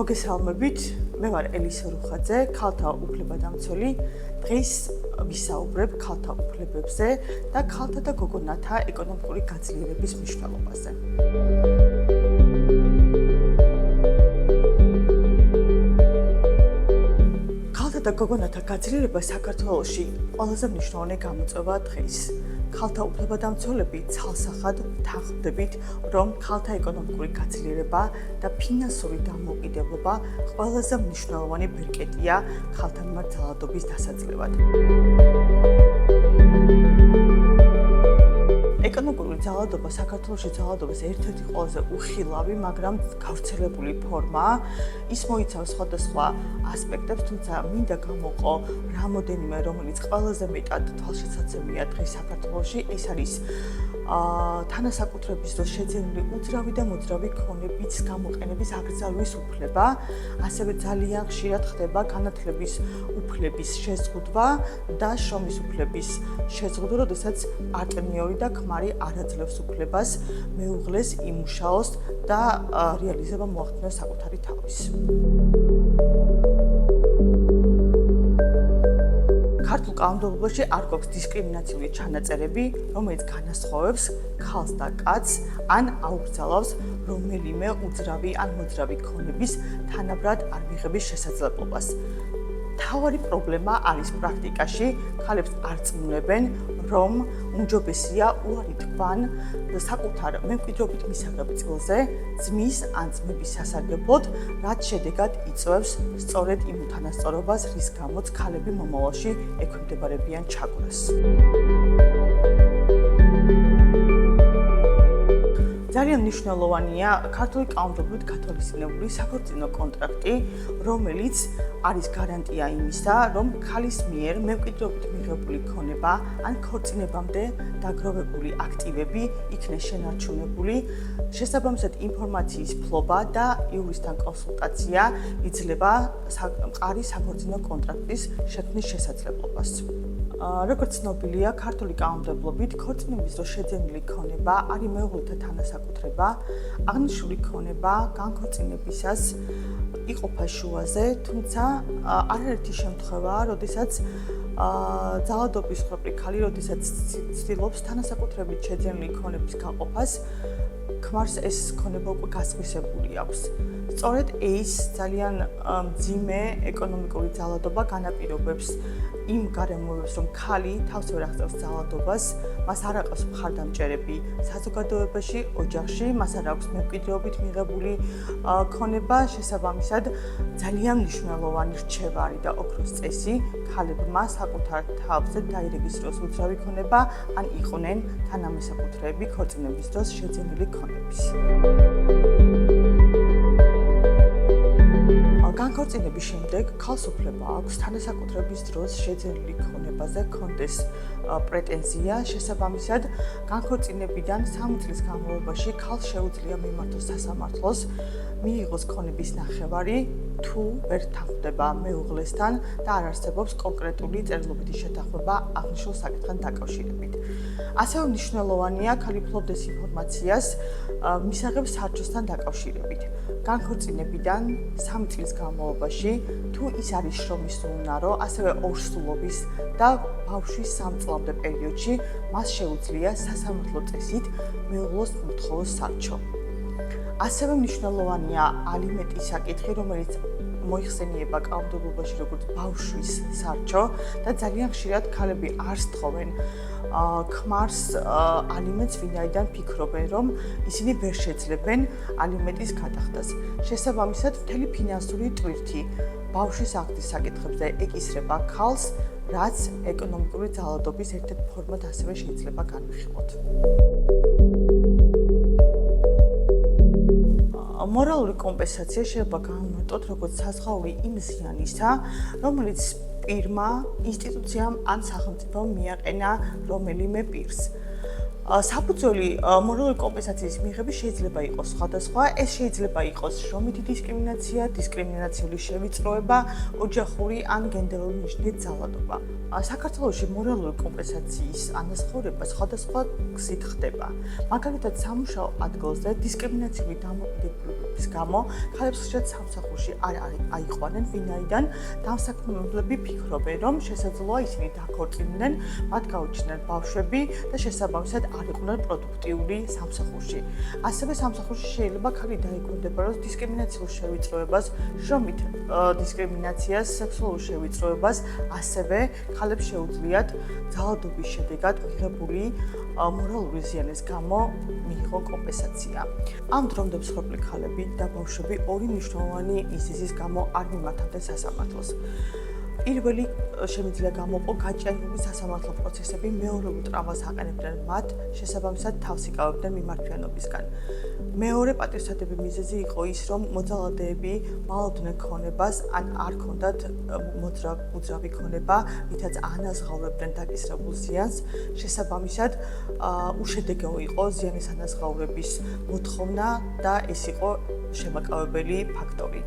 მოგესალმებით, მე ვარ ელისა რუხაძე, ქალთა უფლებადამცველი. დღეს ვისაუბრებ ქალთა უფლებებზე და ქალთა და გოგონათა ეკონომიკური გაძლიერების მნიშვნელობაზე. ქალთა და გოგონათა გაძლიერება საქართველოში ყველაზე მნიშვნელოვანი გამოწვევა დღეს. ქალთა უფლებადამცველები ცალსახად თანხმდებით, რომ ქალთა ეკონომიკური გაძლიერება და ფინანსური დამოუკიდებლობა ყველაზე მნიშვნელოვანი ბერკეტია ქალთა მიმართ ძალადობის დასაძლევად. ეკონომიკური ძალადობა საქართველოში ძალადობის ერთ-ერთი ყველაზე უხილავი, მაგრამ გავრცელებული ფორმაა. ის მოიცავს სხვადასხვა ასპექტებს, თუმცა მინდა გამოვყო რამოდენიმე, რომელიც ყველაზე მეტად თვალშეცაცემია დღეს საქართველოში. ეს არის თანასაკუთრების დროს შეძენილი უძრავი და მოძრავი ქონების გამოყენების აკრძალვის უფლება, ასევე ძალიან ხშირად ხდება განათლების უფლების შეზღუდვა და შრომის უფლების შეზღუდვა, როდესაც პარტნიორი და ქმარი არ აძლევს უფლებას მეუღლეს იმუშაოს და რეალიზება მოახდინოს საკუთარი თავის. ქართულ კანონმდებლობაში არ გვაქვს დისკრიმინაციული ჩანაწერები, რომელიც განასხვავებს ქალს და კაცს, ან აუკრძალავს რომელიმე უძრავი ან მოძრავი ქონების თანაბრად არ მიღების შესაძლებლობას. მთავარი პრობლემა არის პრაქტიკაში, ქალებს არ წმუნებენ, რომ უმჯობესია უარი თქვან საკუთარ მემკვიდრეობით მისაღებ წილზე ძმის ან ძმების სასარგებლოდ, რაც შედეგად იწვევს სწორედ იმ უთანასწორობას, რის გამოც ქალები მომავალში ექვემდებარებიან ჩაგვარას. ძალიან მნიშვნელოვანია ქართული კანონმდებლობით გათვალისწინებული საქორწინო კონტრაქტი, რომელიც არის გარანტია იმისა, რომ ქალის მიერ მემკვიდრეობით მიღებული ქონება ან ქორწინებამდე დაგროვებული აქტივები იქნეს შენარჩუნებული, შესაბამისად ინფორმაციის ფლობა და იურისტთან კონსულტაცია იძლევა მყარი საქორწინო კონტრაქტის შექმნის შესაძლებლობას. როგორც ცნობილია, ქართული კანონმდებლობით ქორწინების დროს შეძენილი ქონება არის მეუღლეთა თანასაკუთრება, აღნიშნული ქონება განქორწინებისას იყოფა შუაზე, თუმცა არაერთი შემთხვევაა, როდესაც ძალადობის მქონე ქალი, როდესაც ცდილობს თანასაკუთრებით შეძენილი ქონების გაყოფას, ქმარს ეს ქონება უკვე გასხვისებული აქვს. სწორედ ეს ძალიან მძიმე ეკონომიკური ძალადობა განაპირობებს იმ გარემოებებს, რომ ქალი თავს ვერ აღწევს ძალადობას, მას არ აყავს მხარდამჭერები საზოგადოებაში, ოჯახში, მას არ აქვს მემკვიდრეობით მიღებული ქონება, შესაბამისად ძალიან მნიშვნელოვანი რჩევარი და ოქროს წესი ქალებმა საკუთარ თავზე დაირეგისტროს უძრავი ქონება, ან იყვნენ თანამესაკუთრეები ქორწინების დროს შეძენილი ქონების. განქორწინების შემდეგ ქალს უფლება აქვს თანასაკუთრების დროს შეძენილი ქონებაზე ჰქონდეს პრეტენზია, შესაბამისად განქორწინებიდან 3 წლის განმავლობაში ქალს შეუძლია მიმართოს სასამართლოს, მიიღოს ქონების ნახევარი, თუ ვერ თანხმდება მეუღლესთან და არ არსებობს კონკრეტული წერილობითი შეთანხმება აღნიშნულ საკითხთან დაკავშირებით. ასევე მნიშვნელოვანია ქალი ფლობდეს ინფორმაციას მისაღებ სარჩოსთან დაკავშირებით. განქორწინებიდან 3 წლის განმავლობაში, თუ ის არის შრომის უუნარო, ასევე ორსულობის და ბავშვის 3 წლამდე პერიოდში, მას შეუძლია სასამართლო წესით მეუღლოს მოთხოვოს სარჩო. ასევე მნიშვნელოვანია ალიმენტის საკითხი, რომელიც მოიხსენიება კანონმდებლობაში როგორც ბავშვის სარჩო და ძალიან ხშირად ქალები არ სთხოვენ ქმარს ალიმენტს, ვინაიდან ფიქრობენ, რომ ისინი ვერ შეძლებენ ალიმენტის გადახდას. შესაბამისად, მთელი ფინანსური ტვირთი ბავშვის აღზრდის საკითხებზე ეკისრება ქალს, რაც ეკონომიკური ძალადობის ერთ-ერთ ფორმად ასევე შეიძლება განვიხილოთ. მორალური კომპენსაცია შეიძლება განვარტოთ როგორც საზღაური იმ ზიანისა, რომელიც პირმა, ინსტიტუციამ ან სახელმწიფომ მიაყენა რომელიმე პირს. საფუძველი მორალური კომპენსაციის მიღების შეიძლება იყოს სხვადასხვა. ეს შეიძლება იყოს შრომითი დისკრიმინაცია, დისკრიმინაციული შევიწროება, ოჯახური ან გენდერული ნიშნის ძალადობა. საქართველოში მორალური კომპენსაციის ანაზღაურება სხვადასხვა გზით ხდება. მაგალითად, სამუშაო ადგილზე დისკრიმინაციული დამოკიდებულების გამო ქალებს ხშირად სამსახურში არ აიყვანენ, ვინაიდან დამსაქმებლები ფიქრობენ, რომ შესაძლოა ისინი დაქორწინდნენ, მათ გაუჩნდნენ ბავშვები და შესაბამისად არ იყვნენ პროდუქტიული სამსახურში. ასევე სამსახურში შეიძლება ქალი დაეკვირდებაროს დისკრიმინაციულ შევიწროებას, შრომით დისკრიმინაციას, სექსუალურ შევიწროებას, ასევე ქალებს შეუძლიათ ძალადობის შედეგად მიღებული მორალური ზიანის გამო მიიღონ კომპენსაცია. ამ დრომდე მსხვერპლი ქალები და ბავშვები ორი მნიშვნელოვანი მიზეზის გამო არ მიმართავდნენ სასამართლოს. პირველი შემიძლია გამოვყო გაჭიანებული სასამართლო პროცესები, მეორეულ ტრავმას აყენებდნენ მათ, შესაბამისად თავს იკავებდნენ მიმართვიანობისგან. მეორე პატივსაცემი მიზეზი იყო ის, რომ მოძალადეები მალავდნენ ქონებას ან არ ჰქონდათ უძრავი ქონება, რითაც ანაზღაურებდნენ დაკისრებულ ზიანს, შესაბამისად უშედეგო იყო ზიანის ანაზღაურების მოთხოვნა და ეს იყო შემაკავებელი ფაქტორი.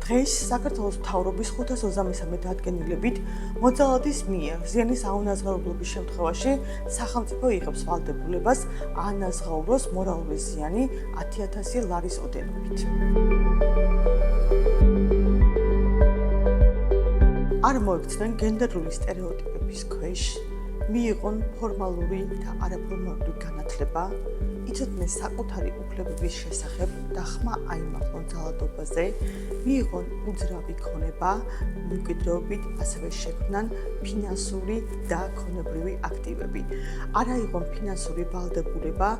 დღეს საქართველოს მთავრობის 523 დადგენილებით მოძალადის მიერ ზიანის აუნაზღაურებლობის შემთხვევაში სახელმწიფო იღებს ვალდებულებას აანაზღაუროს მორალური ზიანი 10,000 ლარის ოდენობით. არ მოექცნენ გენდერული სტერეოტიპების ქვეშ, მიიღონ ფორმალური და არაფორმალური განათლება, იცოდნენ საკუთარი უფლებების შესახებ და ხმა აიმაღლონ ძალადობაზე, მიიღონ უძრავი ქონება, მემკვიდრეობით, ასევე შექმნან ფინანსური და ქონებრივი აქტივები. არ აიღონ ფინანსური ვალდებულება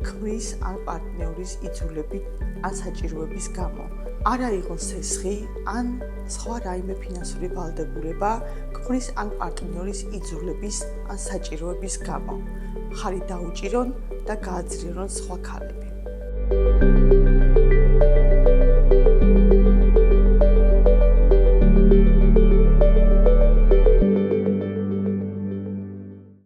ქმრის ან პარტნიორის იძულებით ან საჭიროების გამო. არ აიღონ სესხი ან სხვა რაიმე ფინანსური ვალდებულება ქმრის ან პარტნიორის იძულების ან საჭიროების გამო. მხარი დაუჭირონ და გააძლიერონ სხვა ქალები.